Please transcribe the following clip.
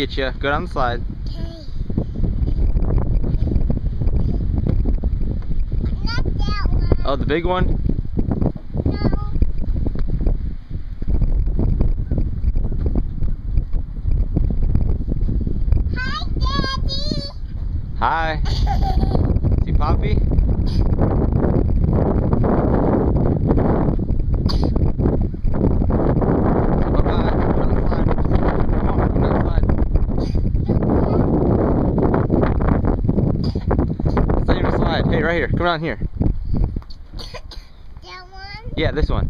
get you. Go down the slide. Not that one. Oh, the big one? No. Hi, Daddy. Hi. See Poppy? Bye-bye. Go down the slide. Come on, go down the slide. It's not even a slide. Hey, right here. Come down here. That one? Yeah, this one.